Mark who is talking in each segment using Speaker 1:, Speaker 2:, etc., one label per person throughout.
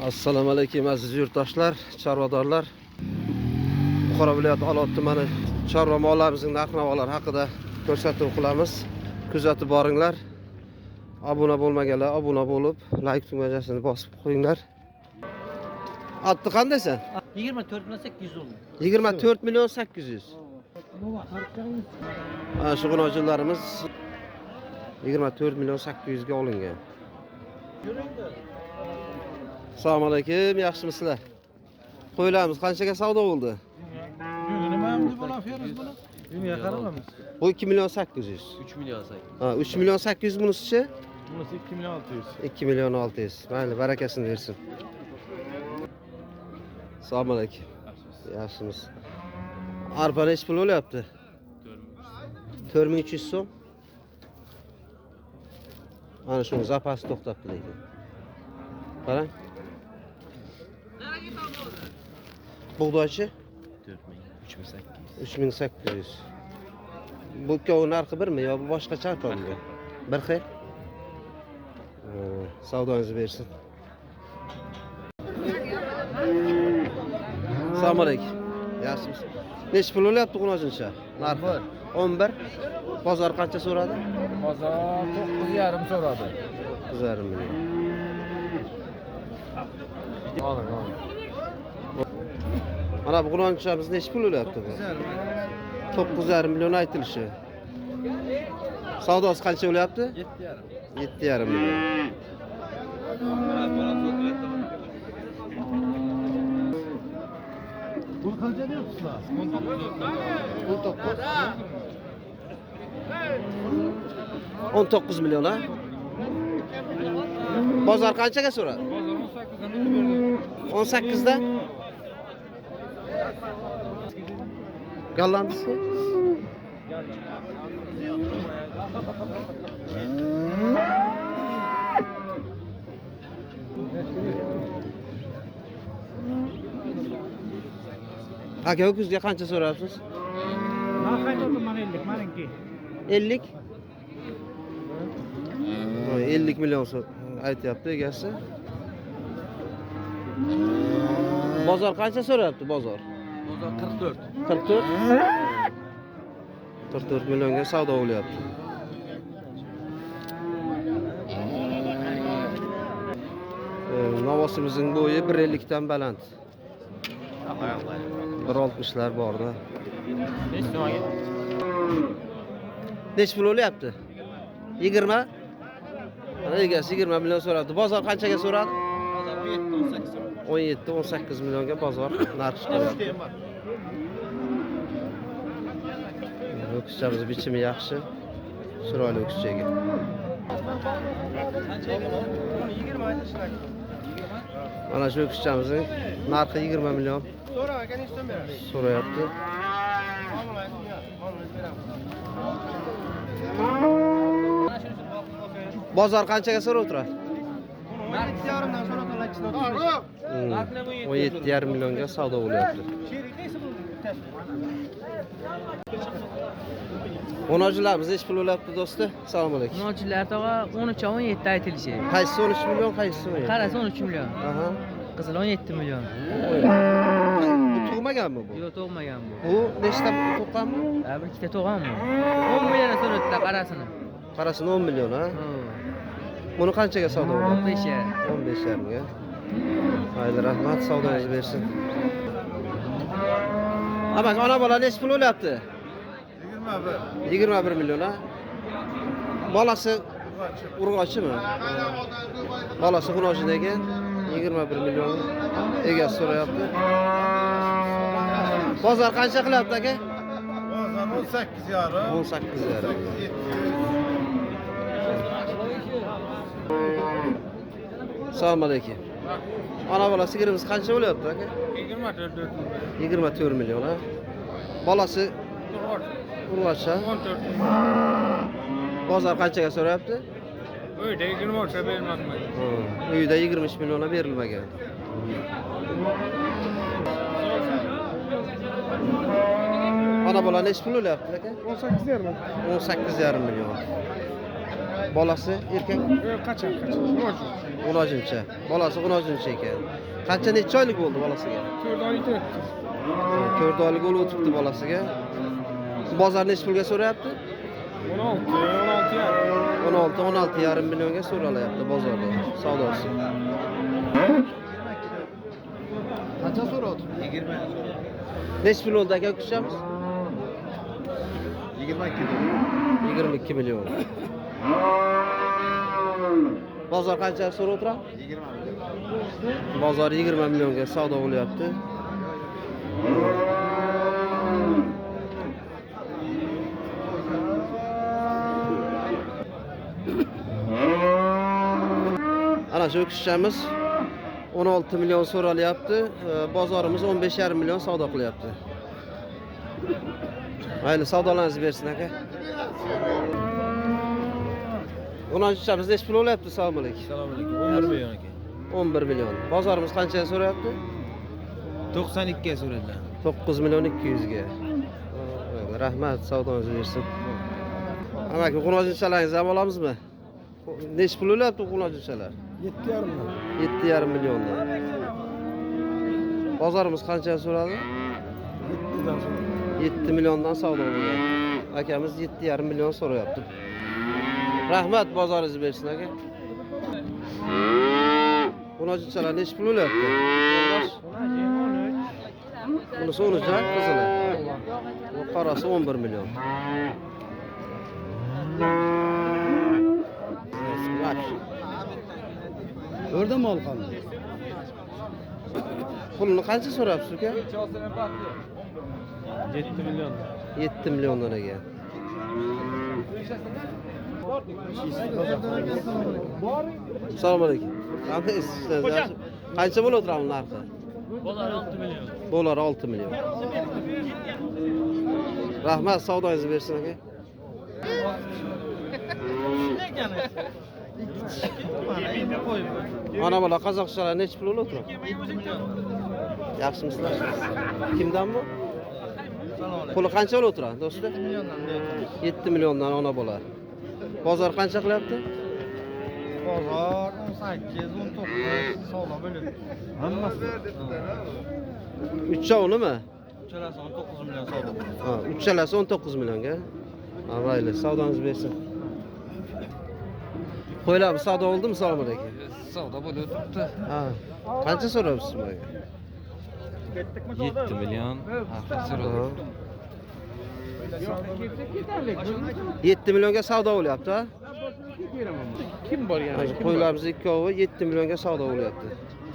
Speaker 1: Assalomu alaykum aziz yurtdoshlar, chorvadorlar. Buxoro viloyati Olot tumani chorva mollarimizning narx-navolar haqida ko'rsatuv qilamiz. Kuzatib boringlar. Obuna bo'lmaganlar obuna bo'lib, like tugmachasini bosib qo'yinglar. Atdi qandaysan?
Speaker 2: 24 milyon 800 oldu.
Speaker 1: 24 milyon 800. Ana shu g'unojillarimiz 24 milyon 800 ga olingan. Assalomu alaykum, yaxshimisizlar? Qo'ylarimiz qanchaga savdo bo'ldi?
Speaker 3: Nima bo'lan feruz buni? Nima qaramamiz?
Speaker 1: Bu 2 milyon 800.
Speaker 2: 3 milyon 800.
Speaker 1: Ha, 3 milyon 800 bunisichi?
Speaker 3: Bunisi 2 milyon 600.
Speaker 1: 2 milyon 600. Mayli, barakasini bersin. Assalomu alaykum. Yaxshimiz. Arpa nech pul bo'lyapti? 4300 so'm. Ana shuni zapasi to'xtabdi lekin. Qarang. Bug'doychi 3800. Bu ikkovi narxi birmi yo bu boshqacha arpami bu? Bir xil. Savdongizni bersin. Assalomu alaykum. Yaxshimisiz? Nech pul bo'lyapti g'unojincha? Narxi 11. Bozor qancha so'radi?
Speaker 3: Bozor 9,5 so'radi.
Speaker 1: 9,5 million.
Speaker 3: Oling.
Speaker 1: Mana bu g'unojimiz nech pul bo'lyapti bu? 9,5 million aytilishi. Savdosi qancha bo'lyapti? 7,5. 7,5 million.
Speaker 3: Bu qancha deyapsizlar?
Speaker 1: 19 milyon ha? Bozor qanchaga so'radi?
Speaker 3: Bozor 18 dan
Speaker 1: 18 dan. Gollandiyski? Aka o'kizga qancha so'rayapsiz?
Speaker 3: Narxi mana 50, meniki.
Speaker 1: 50? 50 milyon aytyapti egasi. Bozor qancha so'rayapti bozor?
Speaker 3: Bozor 44.
Speaker 1: 44. 44 millionga savdo bo'lyapti. Navosimizning bo'yi 1.50 dan baland. 1.60lar borda. Nech pul bo'lyapti? 20? Ana egasi 20 million so'radi. Bozor qanchaga so'radi?
Speaker 3: Bozor
Speaker 1: 17-18 millionga bozor narxi chiqyapti. O'kizchamiz bichimi yaxshi. Chiroyli o'kizchaga. Mana shu o'kizchamizning narxi 20 million. So'rayapti. Bozor qanchaga so'rab turadi? 17,5 millionga savdo bo'lyapti. G'unojlarimiz nech pul bo'lyapti do'sti? Assalomu alaykum.
Speaker 2: G'unojlar tog'a 13-17 aytilishi.
Speaker 1: Qaysi 13 million, qaysi 17?
Speaker 2: Qarasi 13 million.
Speaker 1: Aha.
Speaker 2: Qizil 17 million.
Speaker 1: Bu tug'maganmi bu?
Speaker 2: Yo'q, to'g'magan bu.
Speaker 1: Bu nechta tuqqanmi?
Speaker 2: Ha, bir ikkita to'g'anmi? 10 million so'radilar qarasini.
Speaker 1: Qarasini 10 million ha? Buni qanchaga savdo bo'lyapti?
Speaker 2: 15'e.
Speaker 1: 15,5 ga. Haydi rahmat, savdongizni bersin. Amak, ona bola nech pul bo'lyapti?
Speaker 3: 21.
Speaker 1: 21 million ha? Bolasi urg'ochimi? Bolasi g'unojida ekan. 21 million egasi so'rayapti. Bozor qancha qilyapti aka?
Speaker 3: Bozor 18,5.
Speaker 1: 18,5. Assalomu alaykum. Ona bola sigirimiz qancha bo'lyapti aka? 24 million ha? Bolasi urg'ochcha.
Speaker 3: 14.
Speaker 1: Bozor qanchaga so'rayapti?
Speaker 3: Uyda 20 olsa bermadimi?
Speaker 1: Uyda 23 milliona berilmagan. Ana bola nech pul bo'lyapti aka?
Speaker 3: 18,5.
Speaker 1: 18,5 million. Bolasi erkak?
Speaker 3: Qachon?
Speaker 1: 10-chi. Bolasi 10-chi ekan. Qancha necha oylik bo'ldi bolasiga?
Speaker 3: 4 oylik o'tdi.
Speaker 1: 4 oylik bo'lib o'tibdi bolasiga. Bozor necha pulga so'rayapti? 16,5 millionga so'ralyapti bozorda savdosi. Qancha so'radi? 20. Necha pul bo'ldi aka kuchamiz? 22 million. Bozor qancha so'rab o'tiradi? 20. Bozor 20 millionga savdo bo'lyapti. Ana shu kuchamiz 16 million so'ralyapti. Bozorimiz 15,5 million savdo qilyapti. Mayli, savdolaringizni bersin aka. 10-chimiz necha pul bo'lyapti? Assalomu alaykum.
Speaker 3: Assalomu alaykum. 11 million aka.
Speaker 1: 11 million. Bozorimiz qanchaga so'rayapti?
Speaker 3: 92 ga so'radilar.
Speaker 1: 9 million 200 ga. Rahmat, savdongizni bersin. Amaki, qo'noqchilaringizni ham olamizmi? Necha pul bo'lyapti qo'noqchilar?
Speaker 3: 7,5 million.
Speaker 1: 7,5 milliondan. Bozorimiz qanchaga so'radi? 7 milliondan savdo bo'lgan. Akamiz 7,5 million so'rayapti. Rahmat, bozoringizni bersin aka. Qo'noqchilar necha pul bo'lyapti? Bunisi 13, qizili. Bu qarasi 11 million.
Speaker 4: Orada mol qoldi.
Speaker 1: Pulni qancha so'rayapsiz uka?
Speaker 3: 7 million.
Speaker 1: 7 milliondan ekan. Assalomu alaykum. Qancha bo'lib turadi narxi?
Speaker 2: Bolar 6 million.
Speaker 1: Dolar 6 million. Rahmat, savdongizni bersin aka. Mana bola qozoqchalar necha pul bo'lib turadi? Yaxshimisizlar? Kimdan bu? Puli qancha bo'lib turadi do'stlar? 7 milliondan ona bola. Bozor qancha qilyapti?
Speaker 3: Bozor 18, 19 savdo bo'ladi. Hammasi.
Speaker 1: Uchovnimi?
Speaker 3: Uchalasi 19 million savdo.
Speaker 1: Ha, uchalasi 19 millionga. Ha, mayli, savdongizni bersin. Qo'ylar savdo bo'ldimi? Assalomu alaykum.
Speaker 2: Savdo bo'lib turibdi.
Speaker 1: Ha. Qancha so'rayapsiz bunga?
Speaker 2: 7 million.
Speaker 1: Ha. 7 millionga savdo bo'lyapti, ha?
Speaker 3: Kim bor yana?
Speaker 1: Qo'ylarimiz ikkovi 7 millionga savdo bo'lyapti.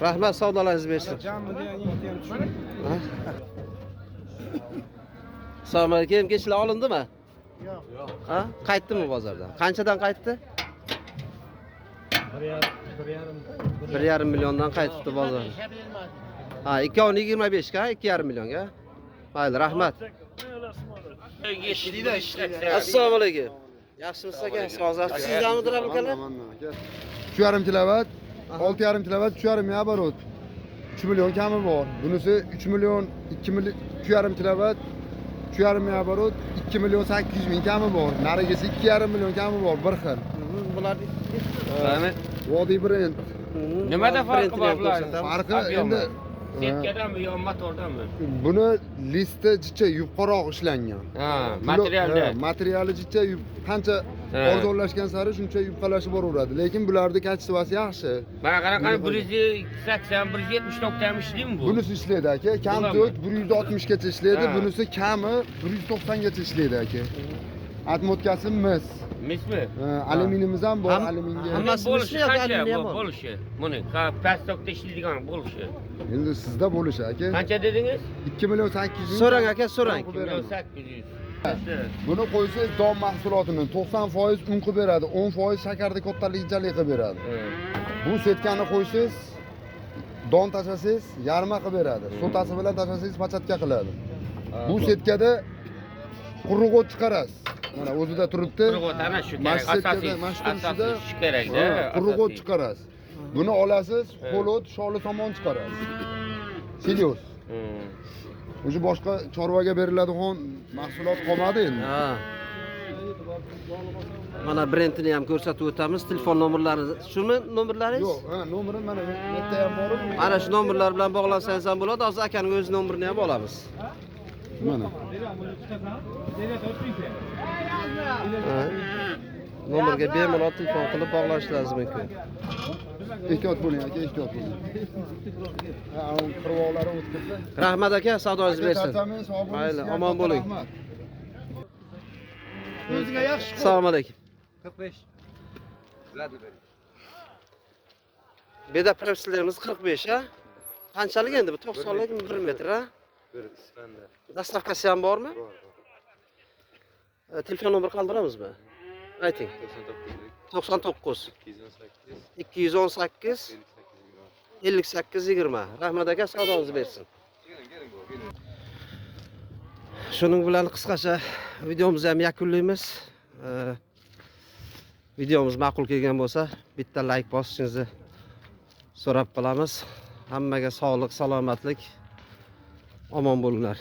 Speaker 1: Rahmat, savdolaringizni bersin.
Speaker 3: Jamida yigit ham tushdi.
Speaker 1: Ha? Assalomu alaykum. Kechlar olindimi?
Speaker 3: Yo'q.
Speaker 1: Ha? Qaytdimi bozordan? Qanchadan qaytdi? 1,5 milliondan qaytibdi bozor. Ha, ikkovini 25 ga, 2,5 millionga. Mayli, rahmat. Assalomu alaykum. Yaxshimisiz aka? Hozir sizlarmidir akalar?
Speaker 4: 3,5 kilowatt, 6,5 kilowatt, 3,5 оборот. 3 million kami bor. Bunisi 3 million, 2 million, 3,5 kilowatt, 3,5 оборот, 2 million 800 ming kami bor. Narigisi 2,5 million kami bor, bir xil.
Speaker 1: Bular
Speaker 4: Vodiy brend.
Speaker 2: Nimada farqi bor bular?
Speaker 4: Farqi endi
Speaker 2: Setkadanmi yo motordanmi?
Speaker 4: buni listi jicha yuqoriroq ishlangan.
Speaker 2: Ha, materialda.
Speaker 4: Materiali jicha qancha arzonlashgan sari shuncha yupqalashib boraveradi. Lekin bularning kачествоsi yaxshi.
Speaker 2: Mana qaraqani 180, 170 noktami ishlaymi bu?
Speaker 4: Bunisi ishlaydi aka, kamto't 160 gacha ishlaydi, bunisi kami 190 gacha ishlaydi aka. Atmotkasi mis.
Speaker 2: Mismi?
Speaker 4: Alyuminiyimiz ham bor, alyuminga.
Speaker 1: Hammasi
Speaker 2: Bo'lishi
Speaker 1: yoki
Speaker 2: qancha
Speaker 1: alyuminiy
Speaker 2: bu
Speaker 1: bor?
Speaker 2: bo'lishi? Buni pastokda ishlaydigan bo'lishi.
Speaker 4: Endi sizda bo'lishi aka.
Speaker 2: Qancha dedingiz?
Speaker 4: 2 million 800 ming.
Speaker 1: So'rang aka, so'rang.
Speaker 2: 2 million 800.
Speaker 4: Buni qo'ysangiz don mahsulotini 90% un qilib beradi, 10% shakarni kattalikchalik qilib beradi. Bu setkani qo'ysangiz, don tashlasangiz, yarma qilib beradi. Sotasi bilan tashlasangiz pachatka qiladi. Bu setkada quruq chiqarasiz. Mana o'zida turibdi.
Speaker 2: Quruq ana shu kerak, asosiy shu kerakda.
Speaker 4: Quruq chiqarasiz. Buni olasiz, qo'lot, sholi tomon chiqarasiz. Serios. O'sha boshqa chorvaga beriladigan mahsulot qolmadi endi.
Speaker 1: Ha. Mana brendini ham ko'rsatib o'tamiz. Telefon nomerlari shumi nomerlaringiz?
Speaker 4: Yo'q, ha, nomerim mana bu yerda ham bor.
Speaker 1: Mana shu nomerlar bilan bog'lansangiz ham bo'ladi. Hozir akaning o'z nomerini ham olamiz.
Speaker 4: Mana.
Speaker 1: Ha. Nomerga bemalol telefon qilib bog'lanishingiz mumkin.
Speaker 4: Ehtiyot bo'ling aka, ehtiyot bo'ling. Ha, qirvoqlari o'tkazsa.
Speaker 1: Rahmat aka, savdoingiz bersin. Mayli, omon bo'ling.
Speaker 3: O'ziga yaxshi.
Speaker 1: Assalomu alaykum.
Speaker 3: 45.
Speaker 1: Beda profillerimiz 45 ha? Qanchalik endi bu 90lik 1 metr ha?
Speaker 5: 1 standart.
Speaker 1: Dastavkasi ham bormi? Telefon nomer qoldiramizmi? Ayting. 99 218 58 20. Rahmat aka, savdongizni bersin. Shuning bilan qisqacha videomizni ham yakunlaymiz. Videomiz ma'qul kelgan bo'lsa, bitta like bosishingizni so'rab qolamiz. Hammaga sog'lik, salomatlik, omon bo'linglar.